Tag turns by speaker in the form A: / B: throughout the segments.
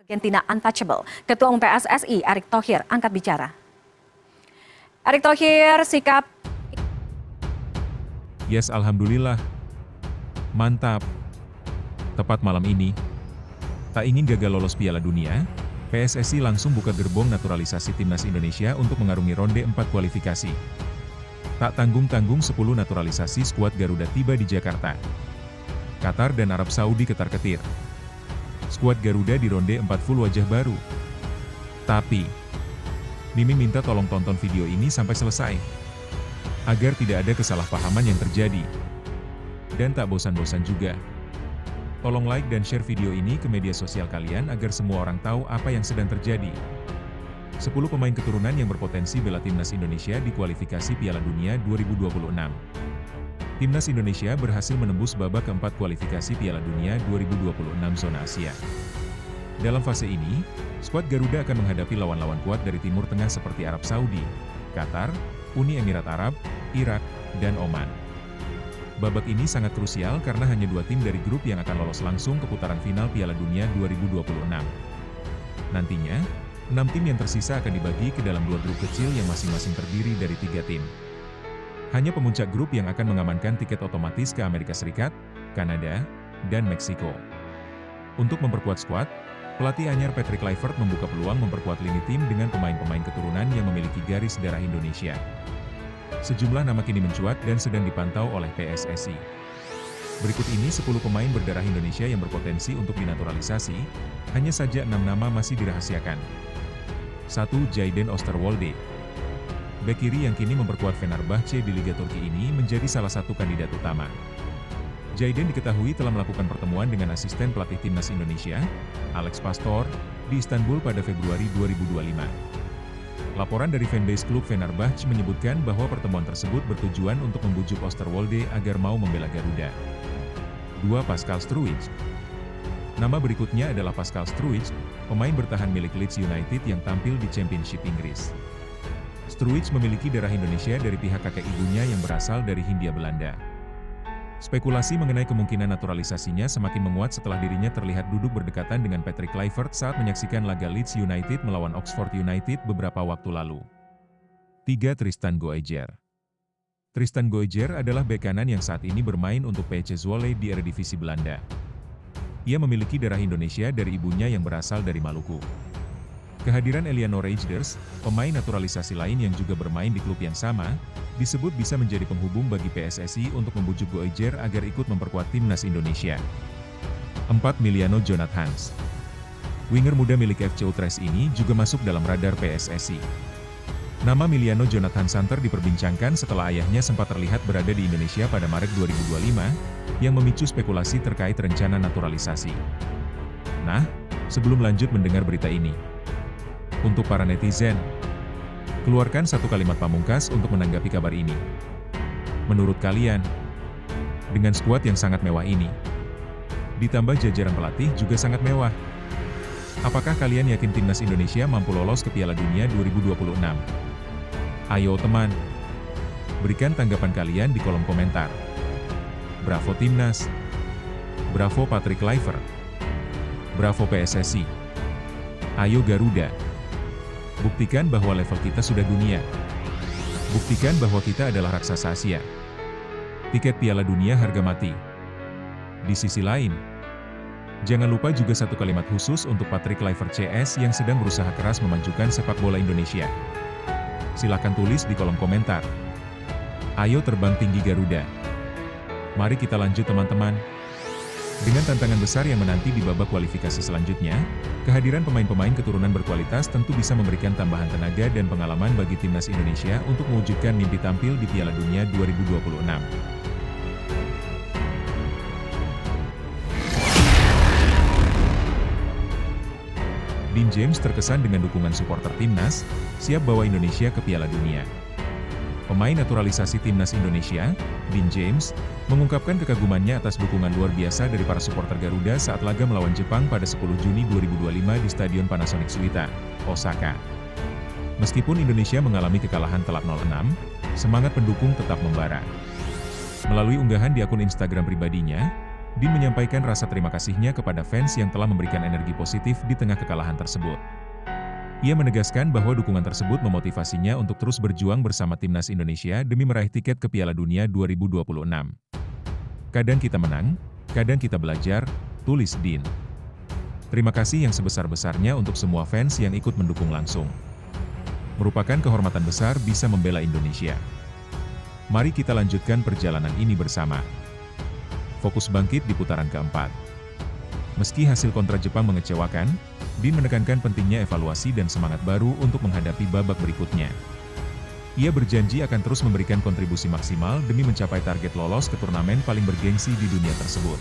A: Argentina Untouchable. Ketua Umum PSSI Erick Thohir angkat bicara. Erick Thohir sikap.
B: Yes, alhamdulillah. Mantap. Tepat malam ini, tak ingin gagal lolos Piala Dunia, PSSI langsung buka gerbong naturalisasi timnas Indonesia untuk mengarungi ronde 4 kualifikasi. Tak tanggung-tanggung 10 naturalisasi skuad Garuda tiba di Jakarta. Qatar dan Arab Saudi ketar-ketir. Skuad Garuda di ronde 4 full wajah baru. Tapi, Mimi minta tolong tonton video ini sampai selesai, agar tidak ada kesalahpahaman yang terjadi. Dan tak bosan-bosan juga, tolong like dan share video ini ke media sosial kalian agar semua orang tahu apa yang sedang terjadi. 10 pemain keturunan yang berpotensi bela timnas Indonesia di kualifikasi Piala Dunia 2026. Timnas Indonesia berhasil menembus babak keempat kualifikasi Piala Dunia 2026 zona Asia. Dalam fase ini, skuad Garuda akan menghadapi lawan-lawan kuat dari Timur Tengah seperti Arab Saudi, Qatar, Uni Emirat Arab, Irak, dan Oman. Babak ini sangat krusial karena hanya 2 tim dari grup yang akan lolos langsung ke putaran final Piala Dunia 2026. Nantinya, 6 tim yang tersisa akan dibagi ke dalam 2 grup kecil yang masing-masing terdiri dari 3 tim. Hanya pemuncak grup yang akan mengamankan tiket otomatis ke Amerika Serikat, Kanada, dan Meksiko. Untuk memperkuat skuad, pelatih anyar Patrick Kluivert membuka peluang memperkuat lini tim dengan pemain-pemain keturunan yang memiliki garis darah Indonesia. Sejumlah nama kini mencuat dan sedang dipantau oleh PSSI. Berikut ini 10 pemain berdarah Indonesia yang berpotensi untuk dinaturalisasi, hanya saja 6 nama masih dirahasiakan. 1. Jayden Osterwolde. Bek kiri yang kini memperkuat Fenerbahce di Liga Turki ini menjadi salah satu kandidat utama. Jayden diketahui telah melakukan pertemuan dengan asisten pelatih timnas Indonesia, Alex Pastor, di Istanbul pada Februari 2025. Laporan dari fanbase klub Fenerbahce menyebutkan bahwa pertemuan tersebut bertujuan untuk membujuk Osterwolde agar mau membela Garuda. 2. Pascal Struijk. Nama berikutnya adalah Pascal Struijk, pemain bertahan milik Leeds United yang tampil di Championship Inggris. Struijk memiliki darah Indonesia dari pihak kakek ibunya yang berasal dari Hindia Belanda. Spekulasi mengenai kemungkinan naturalisasinya semakin menguat setelah dirinya terlihat duduk berdekatan dengan Patrick Kluivert saat menyaksikan laga Leeds United melawan Oxford United beberapa waktu lalu. 3. Tristan Goejer. Tristan Goejer adalah bek kanan yang saat ini bermain untuk PSV Zwolle di Eredivisie Belanda. Ia memiliki darah Indonesia dari ibunya yang berasal dari Maluku. Kehadiran Eleanor Reijnders, pemain naturalisasi lain yang juga bermain di klub yang sama, disebut bisa menjadi penghubung bagi PSSI untuk membujuk Goejer agar ikut memperkuat timnas Indonesia. 4. Miliano Jonathans. Winger muda milik FC Utrecht ini juga masuk dalam radar PSSI. Nama Miliano Jonathans santer diperbincangkan setelah ayahnya sempat terlihat berada di Indonesia pada Maret 2025, yang memicu spekulasi terkait rencana naturalisasi. Nah, sebelum lanjut mendengar berita ini, untuk para netizen, keluarkan satu kalimat pamungkas untuk menanggapi kabar ini. Menurut kalian, dengan skuad yang sangat mewah ini, ditambah jajaran pelatih juga sangat mewah, apakah kalian yakin timnas Indonesia mampu lolos ke Piala Dunia 2026? Ayo teman, berikan tanggapan kalian di kolom komentar. Bravo timnas, bravo Patrick Kluivert, bravo PSSI, ayo Garuda. Buktikan bahwa level kita sudah dunia. Buktikan bahwa kita adalah raksasa Asia. Tiket Piala Dunia harga mati. Di sisi lain, jangan lupa juga satu kalimat khusus untuk Patrick Kluivert CS yang sedang berusaha keras memajukan sepak bola Indonesia. Silakan tulis di kolom komentar. Ayo terbang tinggi Garuda. Mari kita lanjut teman-teman. Dengan tantangan besar yang menanti di babak kualifikasi selanjutnya, kehadiran pemain-pemain keturunan berkualitas tentu bisa memberikan tambahan tenaga dan pengalaman bagi timnas Indonesia untuk mewujudkan mimpi tampil di Piala Dunia 2026. Dean James terkesan dengan dukungan supporter timnas, siap bawa Indonesia ke Piala Dunia. Pemain naturalisasi timnas Indonesia, Dean James, mengungkapkan kekagumannya atas dukungan luar biasa dari para supporter Garuda saat laga melawan Jepang pada 10 Juni 2025 di Stadion Panasonic Suita, Osaka. Meskipun Indonesia mengalami kekalahan telak 0-6, semangat pendukung tetap membara. Melalui unggahan di akun Instagram pribadinya, Dean menyampaikan rasa terima kasihnya kepada fans yang telah memberikan energi positif di tengah kekalahan tersebut. Ia menegaskan bahwa dukungan tersebut memotivasinya untuk terus berjuang bersama timnas Indonesia demi meraih tiket ke Piala Dunia 2026. Kadang kita menang, kadang kita belajar, tulis Dean. Terima kasih yang sebesar-besarnya untuk semua fans yang ikut mendukung langsung. Merupakan kehormatan besar bisa membela Indonesia. Mari kita lanjutkan perjalanan ini bersama. Fokus bangkit di putaran keempat. Meski hasil kontra Jepang mengecewakan, Dean menekankan pentingnya evaluasi dan semangat baru untuk menghadapi babak berikutnya. Ia berjanji akan terus memberikan kontribusi maksimal demi mencapai target lolos ke turnamen paling bergengsi di dunia tersebut.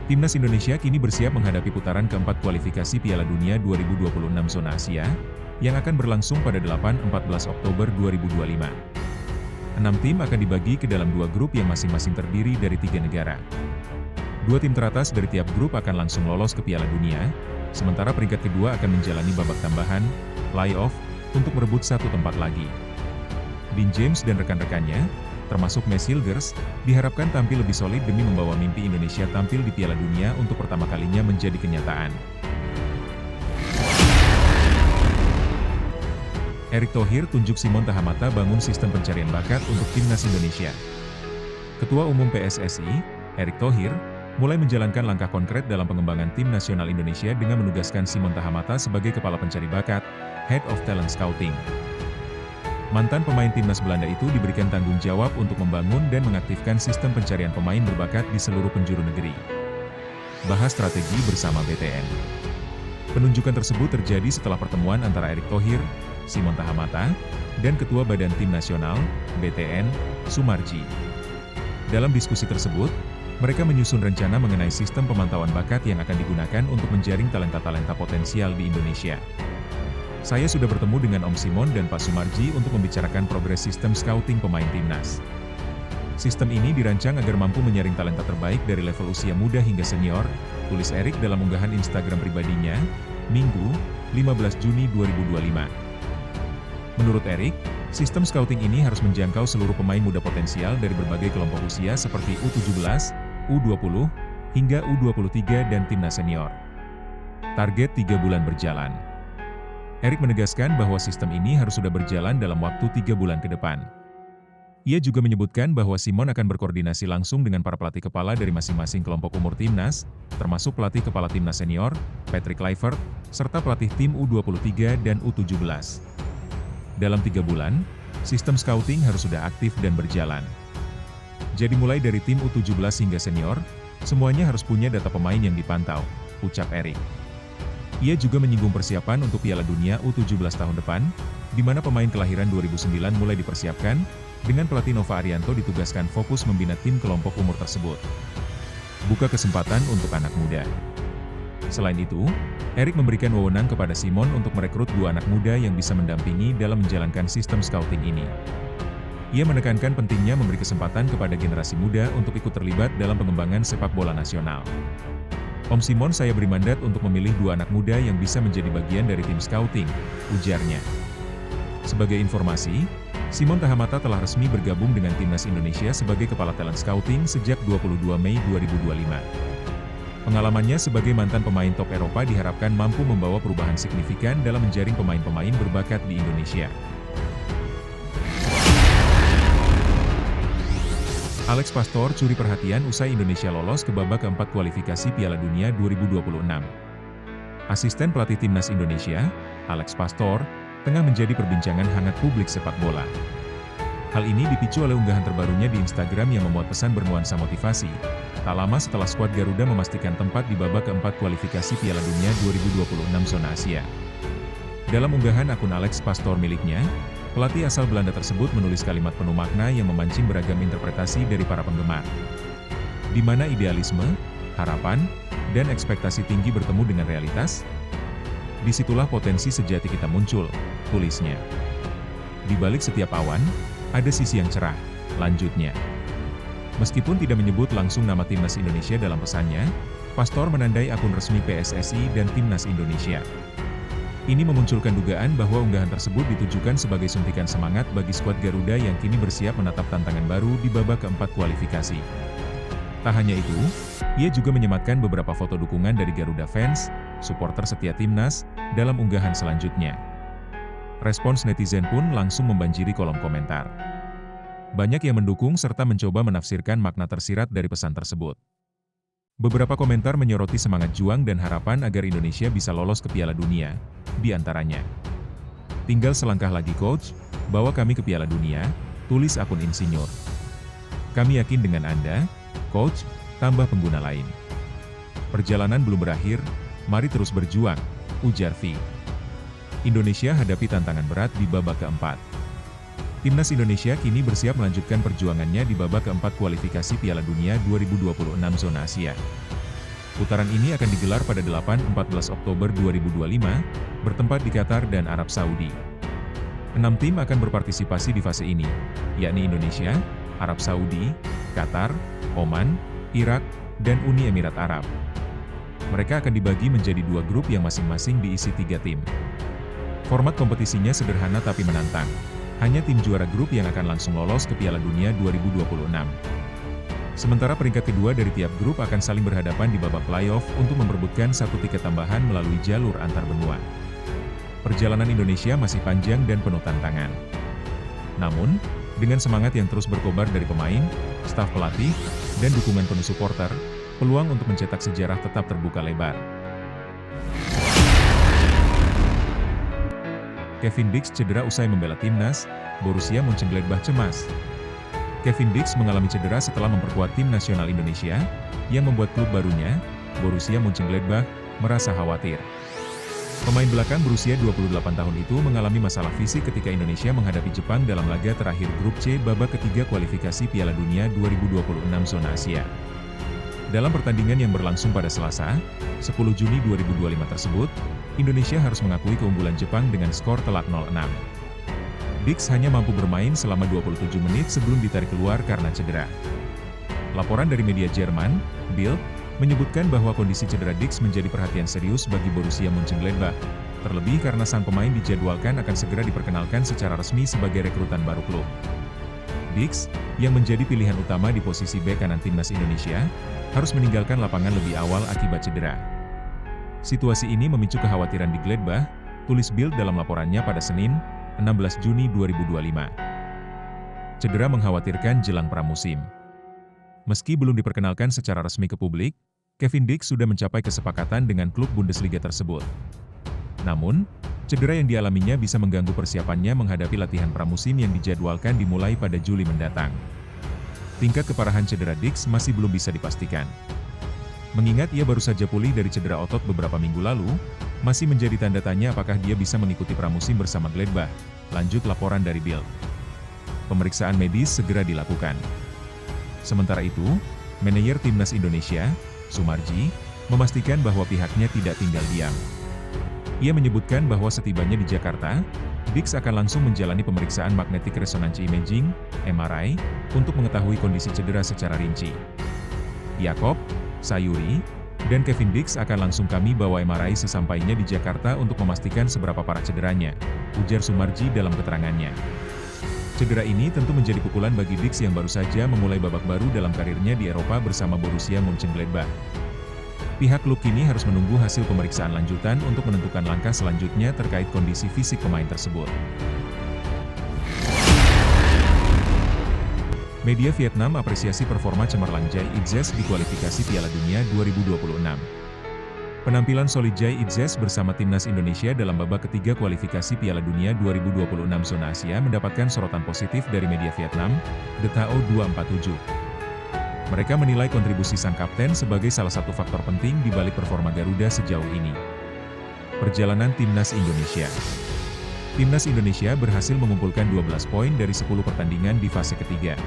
B: Timnas Indonesia kini bersiap menghadapi putaran keempat kualifikasi Piala Dunia 2026 zona Asia, yang akan berlangsung pada 8-14 Oktober 2025. 6 tim akan dibagi ke dalam 2 grup yang masing-masing terdiri dari 3 negara. 2 tim teratas dari tiap grup akan langsung lolos ke Piala Dunia, sementara peringkat kedua akan menjalani babak tambahan, play-off, untuk merebut 1 tempat lagi. Dean James dan rekan-rekannya, termasuk Mes Hilgers, diharapkan tampil lebih solid demi membawa mimpi Indonesia tampil di Piala Dunia untuk pertama kalinya menjadi kenyataan. Erick Thohir tunjuk Simon Tahamata bangun sistem pencarian bakat untuk timnas Indonesia. Ketua Umum PSSI, Erick Thohir, mulai menjalankan langkah konkret dalam pengembangan tim nasional Indonesia dengan menugaskan Simon Tahamata sebagai kepala pencari bakat, Head of Talent Scouting. Mantan pemain timnas Belanda itu diberikan tanggung jawab untuk membangun dan mengaktifkan sistem pencarian pemain berbakat di seluruh penjuru negeri. Bahas strategi bersama BTN. Penunjukan tersebut terjadi setelah pertemuan antara Erick Thohir, Simon Tahamata, dan Ketua Badan Tim Nasional, BTN, Sumarji. Dalam diskusi tersebut, mereka menyusun rencana mengenai sistem pemantauan bakat yang akan digunakan untuk menjaring talenta-talenta potensial di Indonesia. Saya sudah bertemu dengan Om Simon dan Pak Sumarji untuk membicarakan progres sistem scouting pemain timnas. Sistem ini dirancang agar mampu menyaring talenta terbaik dari level usia muda hingga senior, tulis Erick dalam unggahan Instagram pribadinya, Minggu, 15 Juni 2025. Menurut Erick, sistem scouting ini harus menjangkau seluruh pemain muda potensial dari berbagai kelompok usia seperti U17, U20, hingga U23 dan timnas senior. Target 3 bulan berjalan. Erick menegaskan bahwa sistem ini harus sudah berjalan dalam waktu 3 bulan ke depan. Ia juga menyebutkan bahwa Simon akan berkoordinasi langsung dengan para pelatih kepala dari masing-masing kelompok umur timnas, termasuk pelatih kepala timnas senior, Patrick Kluivert, serta pelatih tim U23 dan U17. Dalam 3 bulan, sistem scouting harus sudah aktif dan berjalan. Jadi mulai dari tim U17 hingga senior, semuanya harus punya data pemain yang dipantau, ucap Erick. Ia juga menyinggung persiapan untuk Piala Dunia U17 tahun depan, di mana pemain kelahiran 2009 mulai dipersiapkan, dengan pelatih Nova Arianto ditugaskan fokus membina tim kelompok umur tersebut. Buka kesempatan untuk anak muda. Selain itu, Erick memberikan wewenang kepada Simon untuk merekrut 2 anak muda yang bisa mendampingi dalam menjalankan sistem scouting ini. Ia menekankan pentingnya memberi kesempatan kepada generasi muda untuk ikut terlibat dalam pengembangan sepak bola nasional. Om Simon, saya beri mandat untuk memilih 2 anak muda yang bisa menjadi bagian dari tim scouting, ujarnya. Sebagai informasi, Simon Tahamata telah resmi bergabung dengan Timnas Indonesia sebagai Kepala Talent Scouting sejak 22 Mei 2025. Pengalamannya sebagai mantan pemain top Eropa diharapkan mampu membawa perubahan signifikan dalam menjaring pemain-pemain berbakat di Indonesia. Alex Pastor curi perhatian usai Indonesia lolos ke babak keempat kualifikasi Piala Dunia 2026. Asisten pelatih Timnas Indonesia, Alex Pastor, tengah menjadi perbincangan hangat publik sepak bola. Hal ini dipicu oleh unggahan terbarunya di Instagram yang memuat pesan bernuansa motivasi, tak lama setelah skuad Garuda memastikan tempat di babak keempat kualifikasi Piala Dunia 2026 zona Asia. Dalam unggahan akun Alex Pastor miliknya, pelatih asal Belanda tersebut menulis kalimat penuh makna yang memancing beragam interpretasi dari para penggemar. Di mana idealisme, harapan, dan ekspektasi tinggi bertemu dengan realitas? Disitulah potensi sejati kita muncul, tulisnya. Di balik setiap awan, ada sisi yang cerah, lanjutnya. Meskipun tidak menyebut langsung nama Timnas Indonesia dalam pesannya, Pastor menandai akun resmi PSSI dan Timnas Indonesia. Ini memunculkan dugaan bahwa unggahan tersebut ditujukan sebagai suntikan semangat bagi skuad Garuda yang kini bersiap menatap tantangan baru di babak keempat kualifikasi. Tak hanya itu, ia juga menyematkan beberapa foto dukungan dari Garuda fans, supporter setia timnas, dalam unggahan selanjutnya. Respons netizen pun langsung membanjiri kolom komentar. Banyak yang mendukung serta mencoba menafsirkan makna tersirat dari pesan tersebut. Beberapa komentar menyoroti semangat juang dan harapan agar Indonesia bisa lolos ke Piala Dunia, di antaranya. "Tinggal selangkah lagi coach, bawa kami ke Piala Dunia," tulis akun Insinyur. "Kami yakin dengan Anda, coach," tambah pengguna lain. "Perjalanan belum berakhir, mari terus berjuang," ujar V. Indonesia hadapi tantangan berat di babak keempat. Timnas Indonesia kini bersiap melanjutkan perjuangannya di babak keempat kualifikasi Piala Dunia 2026 zona Asia. Putaran ini akan digelar pada 8-14 Oktober 2025, bertempat di Qatar dan Arab Saudi. 6 tim akan berpartisipasi di fase ini, yakni Indonesia, Arab Saudi, Qatar, Oman, Irak, dan Uni Emirat Arab. Mereka akan dibagi menjadi 2 grup yang masing-masing diisi 3 tim. Format kompetisinya sederhana tapi menantang. Hanya tim juara grup yang akan langsung lolos ke Piala Dunia 2026. Sementara peringkat kedua dari tiap grup akan saling berhadapan di babak playoff untuk memperebutkan 1 tiket tambahan melalui jalur antar benua. Perjalanan Indonesia masih panjang dan penuh tantangan. Namun, dengan semangat yang terus berkobar dari pemain, staf pelatih, dan dukungan penuh supporter, peluang untuk mencetak sejarah tetap terbuka lebar. Kevin Dix cedera usai membela timnas, Borussia Mönchengladbach cemas. Kevin Dix mengalami cedera setelah memperkuat tim nasional Indonesia, yang membuat klub barunya, Borussia Mönchengladbach, merasa khawatir. Pemain belakang berusia 28 tahun itu mengalami masalah fisik ketika Indonesia menghadapi Jepang dalam laga terakhir grup C babak ketiga kualifikasi Piala Dunia 2026 zona Asia. Dalam pertandingan yang berlangsung pada Selasa, 10 Juni 2025 tersebut, Indonesia harus mengakui keunggulan Jepang dengan skor telak 0-6. Dix hanya mampu bermain selama 27 menit sebelum ditarik keluar karena cedera. Laporan dari media Jerman, Bild, menyebutkan bahwa kondisi cedera Dix menjadi perhatian serius bagi Borussia Mönchengladbach, terlebih karena sang pemain dijadwalkan akan segera diperkenalkan secara resmi sebagai rekrutan baru klub. Dix, yang menjadi pilihan utama di posisi bek kanan timnas Indonesia, harus meninggalkan lapangan lebih awal akibat cedera. Situasi ini memicu kekhawatiran di Gladbach, tulis Bild dalam laporannya pada Senin, 16 Juni 2025. Cedera mengkhawatirkan jelang pramusim. Meski belum diperkenalkan secara resmi ke publik, Kevin Dix sudah mencapai kesepakatan dengan klub Bundesliga tersebut. Namun, cedera yang dialaminya bisa mengganggu persiapannya menghadapi latihan pramusim yang dijadwalkan dimulai pada Juli mendatang. Tingkat keparahan cedera Dix masih belum bisa dipastikan. Mengingat ia baru saja pulih dari cedera otot beberapa minggu lalu, masih menjadi tanda tanya apakah dia bisa mengikuti pramusim bersama Gladbach, lanjut laporan dari Bild. Pemeriksaan medis segera dilakukan. Sementara itu, manajer timnas Indonesia, Sumarji, memastikan bahwa pihaknya tidak tinggal diam. Ia menyebutkan bahwa setibanya di Jakarta, Dix akan langsung menjalani pemeriksaan magnetic resonance imaging, MRI, untuk mengetahui kondisi cedera secara rinci. Yakob, Sayuri, dan Kevin Dix akan langsung kami bawa MRI sesampainya di Jakarta untuk memastikan seberapa parah cederanya, ujar Sumarji dalam keterangannya. Cedera ini tentu menjadi pukulan bagi Dix yang baru saja memulai babak baru dalam karirnya di Eropa bersama Borussia Mönchengladbach. Pihak klub kini harus menunggu hasil pemeriksaan lanjutan untuk menentukan langkah selanjutnya terkait kondisi fisik pemain tersebut. Media Vietnam apresiasi performa cemerlang Jai Itzes di kualifikasi Piala Dunia 2026. Penampilan solid Jai Itzes bersama timnas Indonesia dalam babak ketiga kualifikasi Piala Dunia 2026 zona Asia mendapatkan sorotan positif dari media Vietnam, The Tao 247. Mereka menilai kontribusi sang kapten sebagai salah satu faktor penting di balik performa Garuda sejauh ini. Perjalanan timnas Indonesia. Timnas Indonesia berhasil mengumpulkan 12 poin dari 10 pertandingan di fase ketiga.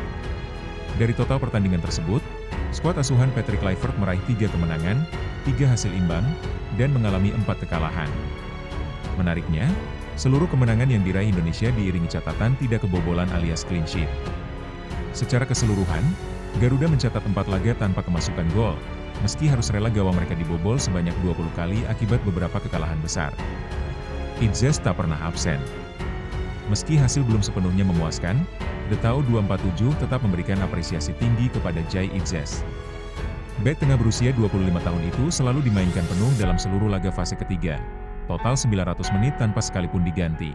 B: Dari total pertandingan tersebut, skuad asuhan Patrick Kluivert meraih 3 kemenangan, 3 hasil imbang, dan mengalami 4 kekalahan. Menariknya, seluruh kemenangan yang diraih Indonesia diiringi catatan tidak kebobolan alias clean sheet. Secara keseluruhan, Garuda mencatat 4 laga tanpa kemasukan gol, meski harus rela gawang mereka dibobol sebanyak 20 kali akibat beberapa kekalahan besar. Itzes tak pernah absen. Meski hasil belum sepenuhnya memuaskan, The Tao 247 tetap memberikan apresiasi tinggi kepada Jai Itzes. Bek tengah berusia 25 tahun itu selalu dimainkan penuh dalam seluruh laga fase ketiga. Total 900 menit tanpa sekalipun diganti.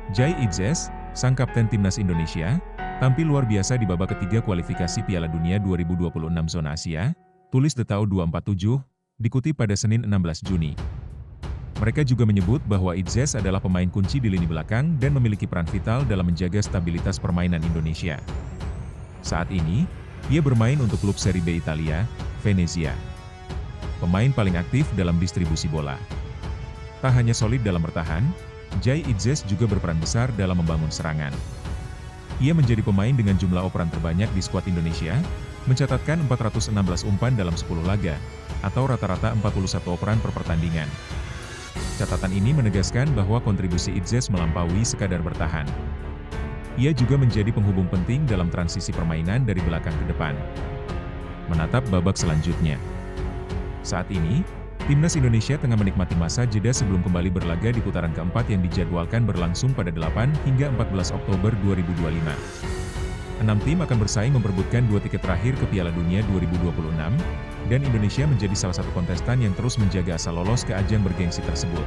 B: Jai Itzes, sang kapten timnas Indonesia, tampil luar biasa di babak ketiga kualifikasi Piala Dunia 2026 zona Asia, tulis Detau 247, dikutip pada Senin 16 Juni. Mereka juga menyebut bahwa Itzes adalah pemain kunci di lini belakang dan memiliki peran vital dalam menjaga stabilitas permainan Indonesia. Saat ini, ia bermain untuk klub Serie B Italia, Venezia. Pemain paling aktif dalam distribusi bola. Tak hanya solid dalam bertahan, Jai Itzes juga berperan besar dalam membangun serangan. Ia menjadi pemain dengan jumlah operan terbanyak di skuad Indonesia, mencatatkan 416 umpan dalam 10 laga, atau rata-rata 41 operan per pertandingan. Catatan ini menegaskan bahwa kontribusi Itzes melampaui sekadar bertahan. Ia juga menjadi penghubung penting dalam transisi permainan dari belakang ke depan. Menatap babak selanjutnya. Saat ini, Timnas Indonesia tengah menikmati masa jeda sebelum kembali berlaga di putaran keempat yang dijadwalkan berlangsung pada 8 hingga 14 Oktober 2025. 6 tim akan bersaing memperebutkan 2 tiket terakhir ke Piala Dunia 2026, dan Indonesia menjadi salah satu kontestan yang terus menjaga asal lolos ke ajang bergengsi tersebut.